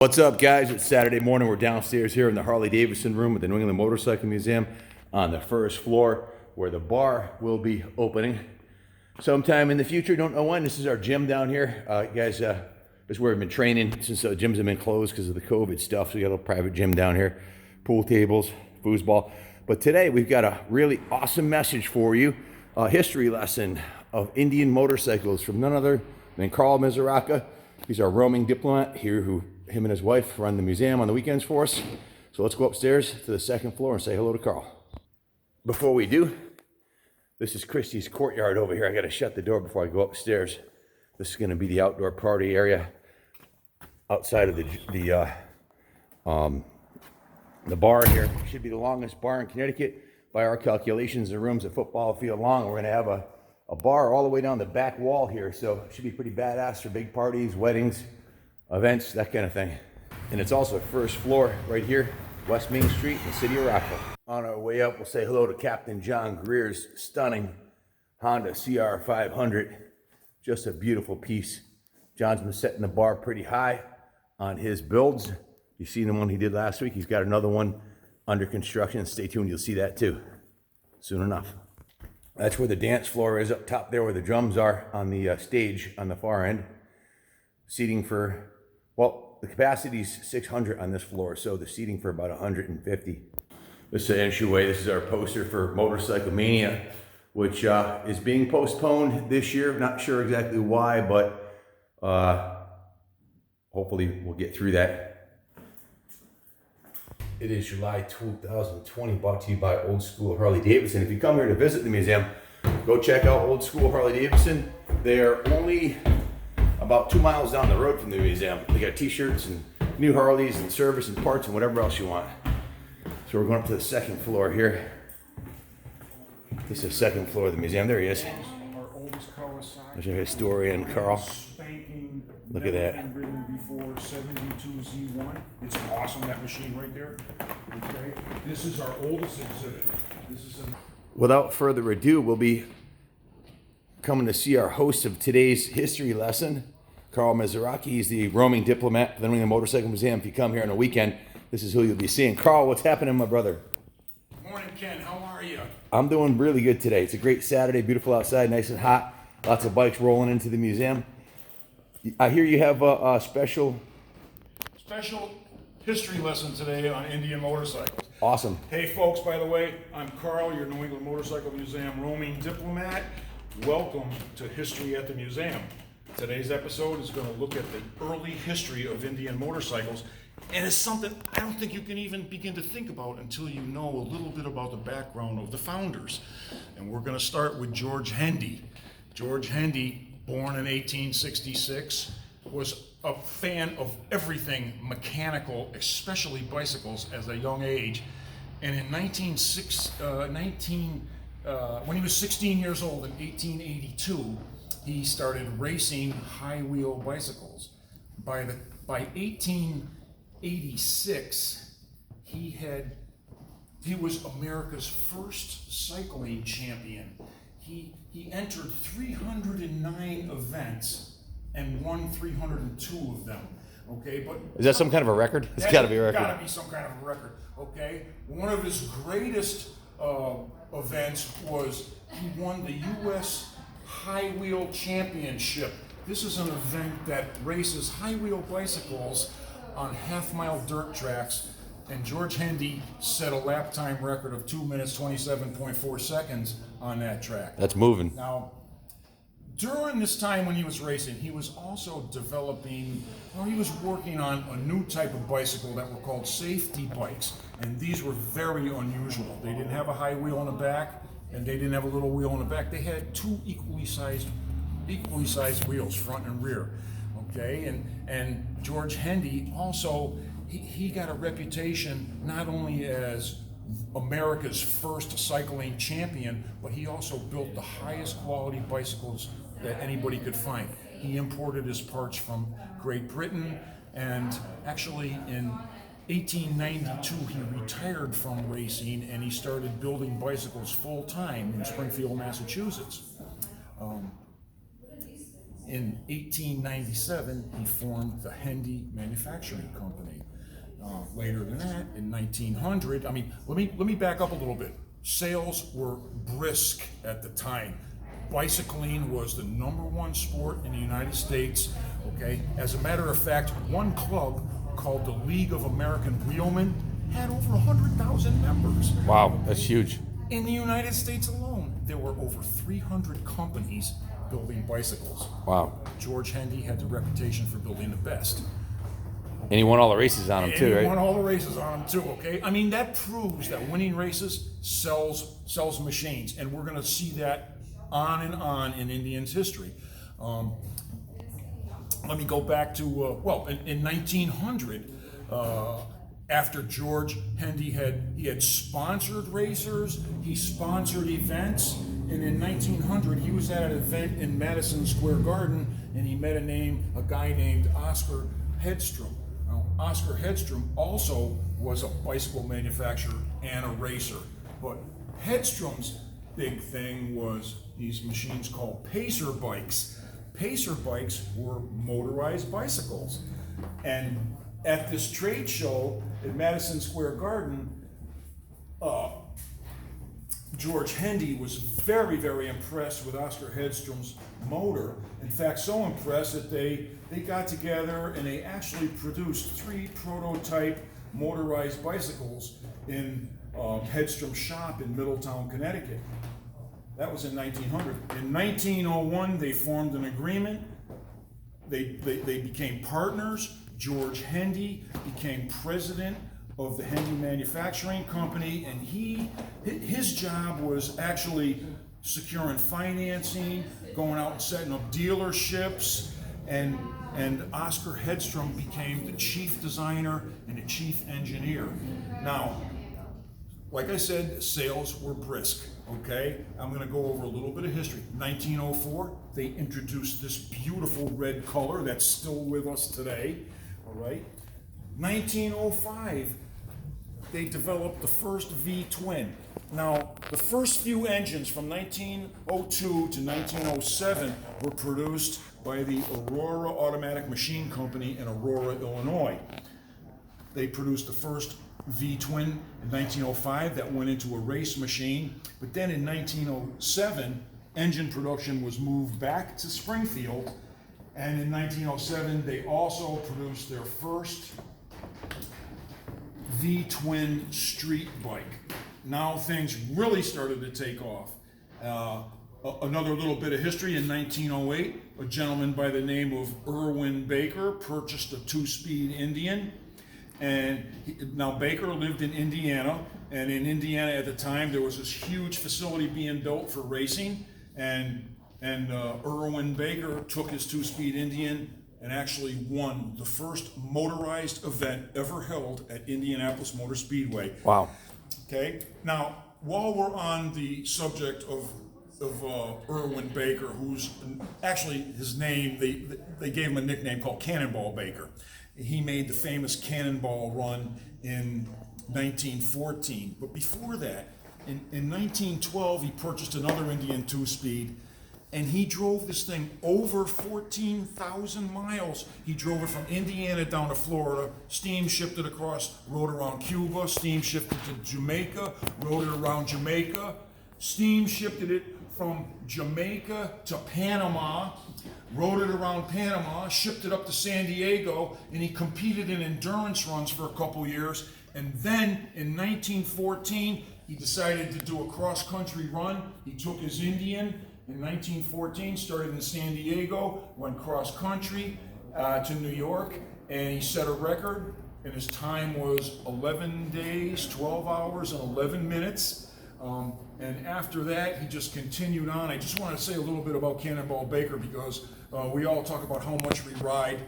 What's up, guys? It's Saturday morning. We're downstairs here in the Harley-Davidson room at the New England Motorcycle Museum on the first floor where the bar will be opening sometime in the future. Don't know when. This is our gym down here. Guys, this is where we've been training since gyms have been closed because of the COVID stuff. So we got a little private gym down here, pool tables, foosball. But today we've got a really awesome message for you, a history lesson of Indian motorcycles from none other than Carl Misuraca. He's our roaming diplomat here him and his wife run the museum on the weekends for us. So let's go upstairs to the second floor and say hello to Carl. Before we do, this is Christie's courtyard over here. I got to shut the door before I go upstairs. This is going to be the outdoor party area outside of the bar here. It should be the longest bar in Connecticut by our calculations. The room's a football field long. We're going to have a bar all the way down the back wall here. So it should be pretty badass for big parties, weddings, events, that kind of thing. And it's also first floor right here, West Main Street in the city of Rockville. On our way up, we'll say hello to Captain John Greer's stunning Honda CR500. Just a beautiful piece. John's been setting the bar pretty high on his builds. You've seen the one he did last week. He's got another one under construction. Stay tuned, you'll see that too, soon enough. That's where the dance floor is, up top there where the drums are on the stage on the far end. Seating for, well, the capacity is 600 on this floor, so the seating for about 150. This is the entryway. This is our poster for Motorcycle Mania, which is being postponed this year. Not sure exactly why, but hopefully we'll get through that. It is July 2020, brought to you by Old School Harley-Davidson. If you come here to visit the museum, go check out Old School Harley-Davidson. They're only about 2 miles down the road from the museum. They got t-shirts and new Harleys and service and parts and whatever else you want. So we're going up to the second floor here. This is the second floor of the museum. There he is. There's our historian, Carl. Look at that. Before 72Z1. It's awesome, that machine right there. Okay. This is our oldest exhibit. Without further ado, we'll be coming to see our host of today's history lesson, Carl Misuraca. He's the roaming diplomat for the New England Motorcycle Museum. If you come here on a weekend, this is who you'll be seeing. Carl, what's happening, my brother? Morning, Ken. How are you? I'm doing really good today. It's a great Saturday, beautiful outside, nice and hot. Lots of bikes rolling into the museum. I hear you have a special history lesson today on Indian motorcycles. Awesome. Hey, folks, by the way, I'm Carl, your New England Motorcycle Museum roaming diplomat. Welcome to History at the Museum. Today's episode is going to look at the early history of Indian motorcycles, and it's something I don't think you can even begin to think about until you know a little bit about the background of the founders. And we're going to start with George Hendy. George Hendy, born in 1866, was a fan of everything mechanical, especially bicycles, at a young age. And in when he was 16 years old in 1882, he started racing high-wheel bicycles. By 1886, he was America's first cycling champion. He entered 309 events and won 302 of them. Okay, but is that some kind of a record? It's got to be a record. Got to be some kind of a record. Okay, one of his greatest events was he won the U.S. High Wheel Championship. This is an event that races high wheel bicycles on half-mile dirt tracks, and George Hendy set a lap time record of 2 minutes 27.4 seconds on that track. That's moving. Now, during this time when he was racing, he was also he was working on a new type of bicycle that were called safety bikes. And these were very unusual. They didn't have a high wheel in the back, and they didn't have a little wheel in the back. They had two equally sized wheels, front and rear. Okay, and George Hendy also, he got a reputation not only as America's first cycling champion, but he also built the highest quality bicycles that anybody could find. He imported his parts from Great Britain, and actually in 1892 he retired from racing and he started building bicycles full time in Springfield, Massachusetts. in 1897, he formed the Hendy Manufacturing Company. Later than that, in 1900, I mean, let me back up a little bit. Sales were brisk at the time. Bicycling was the #1 sport in the United States. Okay, as a matter of fact, one club called the League of American Wheelmen had over 100,000 members. Wow, that's huge. In the United States alone, there were over 300 companies building bicycles. Wow. George Hendy had the reputation for building the best. And he won all the races on him too, And right? he won all the races on him too, okay? I mean, that proves that winning races sells machines, and we're gonna see that on in Indians history. Let me go back to, in 1900, after George Hendy had sponsored racers, he sponsored events, and in 1900 he was at an event in Madison Square Garden, and he met a guy named Oscar Headstroke. Now, Oscar Headstroke also was a bicycle manufacturer and a racer, but Headstroke's big thing was these machines called pacer bikes. Pacer bikes were motorized bicycles, and at this trade show at Madison Square Garden, George Hendy was very, very impressed with Oscar Headstroke's motor. In fact, so impressed that they got together and they actually produced 3 prototype motorized bicycles in Headstroke's shop in Middletown, Connecticut. That was in 1900. In 1901, they formed an agreement. They became partners. George Hendy became president of the Hendy Manufacturing Company, and his job was actually securing financing, going out and setting up dealerships, and Oscar Headstroke became the chief designer and the chief engineer. Now, like I said, sales were brisk, okay? I'm gonna go over a little bit of history. 1904, they introduced this beautiful red color that's still with us today, all right? 1905, they developed the first V-twin. Now, the first few engines from 1902 to 1907 were produced by the Aurora Automatic Machine Company in Aurora, Illinois. They produced the first V-twin in 1905 that went into a race machine, but then in 1907, engine production was moved back to Springfield, and in 1907, they also produced their first V-twin street bike. Now things really started to take off. Another little bit of history, in 1908, a gentleman by the name of Irwin Baker purchased a 2-speed Indian. And now Baker lived in Indiana, and in Indiana at the time there was this huge facility being built for racing, and Irwin Baker took his 2-speed Indian and actually won the first motorized event ever held at Indianapolis Motor Speedway. Wow. Okay, now while we're on the subject of Irwin Baker, who's actually his name, they gave him a nickname called Cannonball Baker. He made the famous Cannonball run in 1914. But before that, in 1912, he purchased another Indian 2-speed, and he drove this thing over 14,000 miles. He drove it from Indiana down to Florida, steam shipped it across, rode around Cuba, steam shipped it to Jamaica, rode it around Jamaica, steam shipped it from Jamaica to Panama, rode it around Panama, shipped it up to San Diego, and he competed in endurance runs for a couple years. And then in 1914, he decided to do a cross-country run. He took his Indian in 1914, started in San Diego, went cross-country to New York, and he set a record, and his time was 11 days, 12 hours, and 11 minutes. And after that, he just continued on. I just want to say a little bit about Cannonball Baker because we all talk about how much we ride.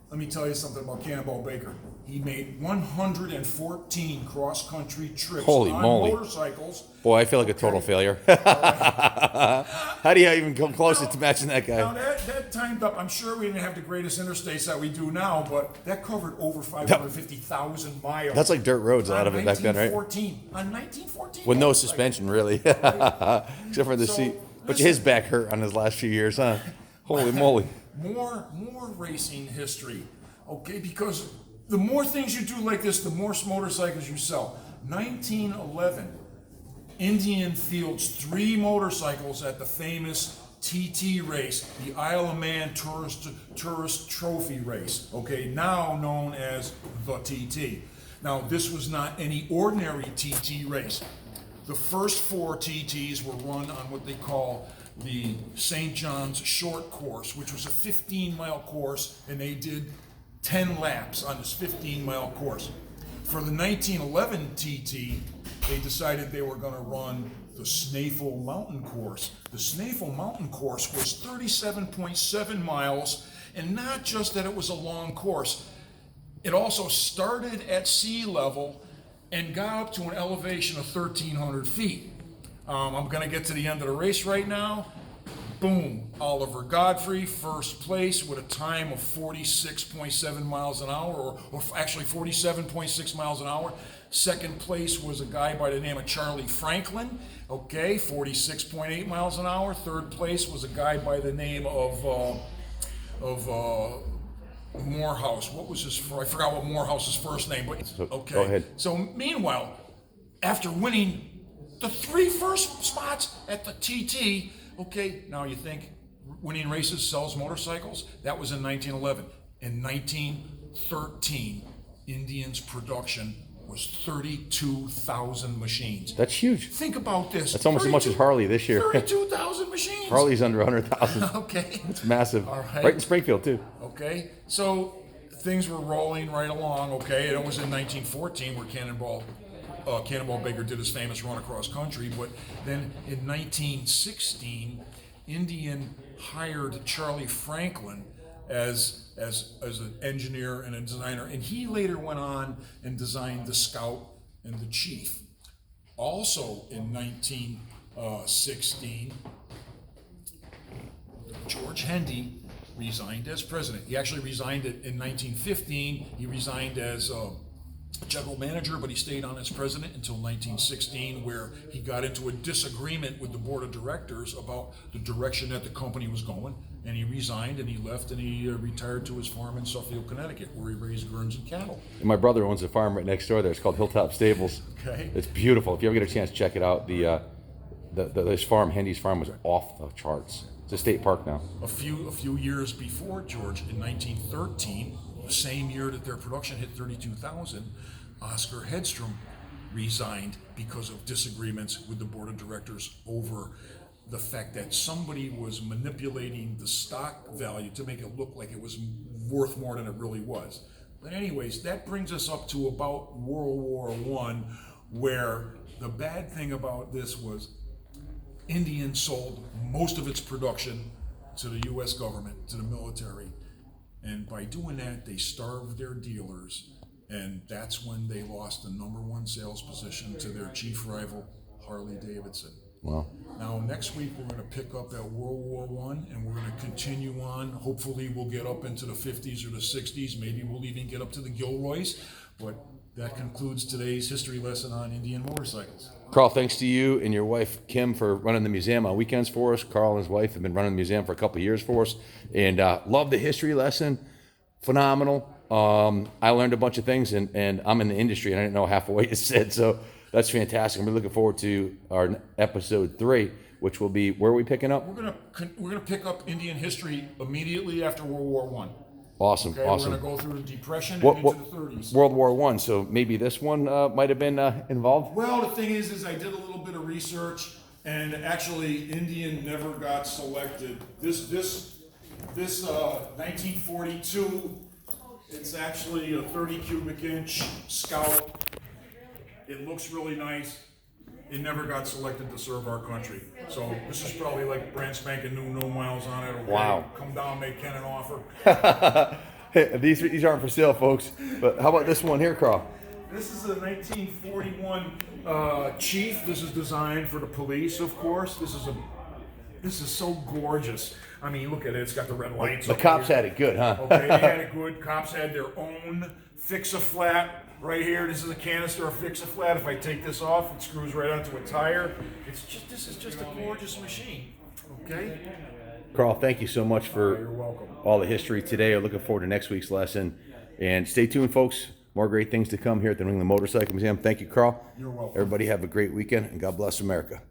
Let me tell you something about Cannonball Baker. He made 114 cross-country trips Holy on moly. motorcycles. Boy, I feel like a total failure. How do you even come close to matching that Now guy? that timed up, I'm sure we didn't have the greatest interstates that we do now, but that covered over 550,000 miles. That's like dirt roads, a lot of it back then, right? On 1914. With no motorcycle. suspension, really. Except for the So, seat. But listen. his back hurt on his last few years, huh? Holy moly. More racing history, okay? Because the more things you do like this, the more motorcycles you sell. 1911, Indian fields 3 motorcycles at the famous TT race, the Isle of Man Tourist Trophy race, okay, now known as the TT. Now, this was not any ordinary TT race. The first 4 TTs were run on what they call the St. John's Short Course, which was a 15-mile course, and they did 10 laps on this 15-mile course. For the 1911 TT, they decided they were going to run the Snaefell Mountain Course. The Snaefell Mountain Course was 37.7 miles, and not just that it was a long course, it also started at sea level and got up to an elevation of 1,300 feet. I'm going to get to the end of the race right now. Boom, Oliver Godfrey, first place with a time of 46.7 miles an hour, or actually 47.6 miles an hour. Second place was a guy by the name of Charlie Franklin, okay, 46.8 miles an hour. Third place was a guy by the name of Morehouse. What was his? I forgot what Morehouse's first name. But okay. Go ahead. So meanwhile, after winning the 3 first spots at the TT, okay, now you think winning races sells motorcycles? That was in 1911. In 1913, Indian's production was 32,000 machines. That's huge. Think about this. That's almost as much as Harley this year. 32,000 machines. Harley's under 100,000. Okay. It's massive. All right. Right in Springfield, too. Okay, so things were rolling right along, okay, and it was in 1914 where Cannonball Baker did his famous run across country, but then in 1916, Indian hired Charlie Franklin as an engineer and a designer, and he later went on and designed the Scout and the Chief. Also in 1916, George Hendy resigned as president. He actually resigned it in 1915. He resigned as general manager, but he stayed on as president until 1916, where he got into a disagreement with the board of directors about the direction that the company was going, and he resigned and he left and he retired to his farm in Suffield, Connecticut, where he raised Guerns and cattle. And my brother owns a farm right next door there. It's called Hilltop Stables. Okay. It's beautiful. If you ever get a chance to check it out, this farm, Hendy's farm, was off the charts. It's a state park now. A few years before George, in 1913, the same year that their production hit 32,000, Oscar Headstrom resigned because of disagreements with the board of directors over the fact that somebody was manipulating the stock value to make it look like it was worth more than it really was. But anyways, that brings us up to about World War I, where the bad thing about this was Indian sold most of its production to the U.S. government, to the military. And by doing that, they starved their dealers. And that's when they lost the #1 sales position to their chief rival, Harley Davidson. Wow. Now, next week, we're going to pick up at World War I, and we're going to continue on. Hopefully, we'll get up into the 50s or the 60s. Maybe we'll even get up to the Gilroys. But that concludes today's history lesson on Indian motorcycles. Carl, thanks to you and your wife, Kim, for running the museum on weekends for us. Carl and his wife have been running the museum for a couple of years for us. And love the history lesson. Phenomenal. I learned a bunch of things, and I'm in the industry, and I didn't know half of what you said. So that's fantastic. I'm really looking forward to our episode 3, which will be, where are we picking up? We're gonna pick up Indian history immediately after World War I. Awesome, Okay, awesome. We're gonna go through the Depression What- and into the 30s. World War I, so maybe this one might have been involved? Well, the thing is I did a little bit of research, and actually Indian never got selected. This 1942, it's actually a 30 cubic inch Scout. It looks really nice. It never got selected to serve our country. So this is probably like brand spanking new, no miles on it. Okay? Wow. Come down, make Ken an offer. Hey, these aren't for sale, folks. But how about this one here, Carl? This is a 1941 Chief. This is designed for the police, of course. This is so gorgeous. I mean, look at it. It's got the red lights. The cops had it good, huh? Okay, they had it good. Cops had their own fix-a-flat right here. This is a canister of fix-a-flat. If I take this off, it screws right onto a tire. This is just a gorgeous machine. Okay. Carl, thank you so much for You're welcome. all the history today. I'm looking forward to next week's lesson. And stay tuned, folks. More great things to come here at the New England Motorcycle Museum. Thank you, Carl. You're welcome. Everybody have a great weekend, and God bless America.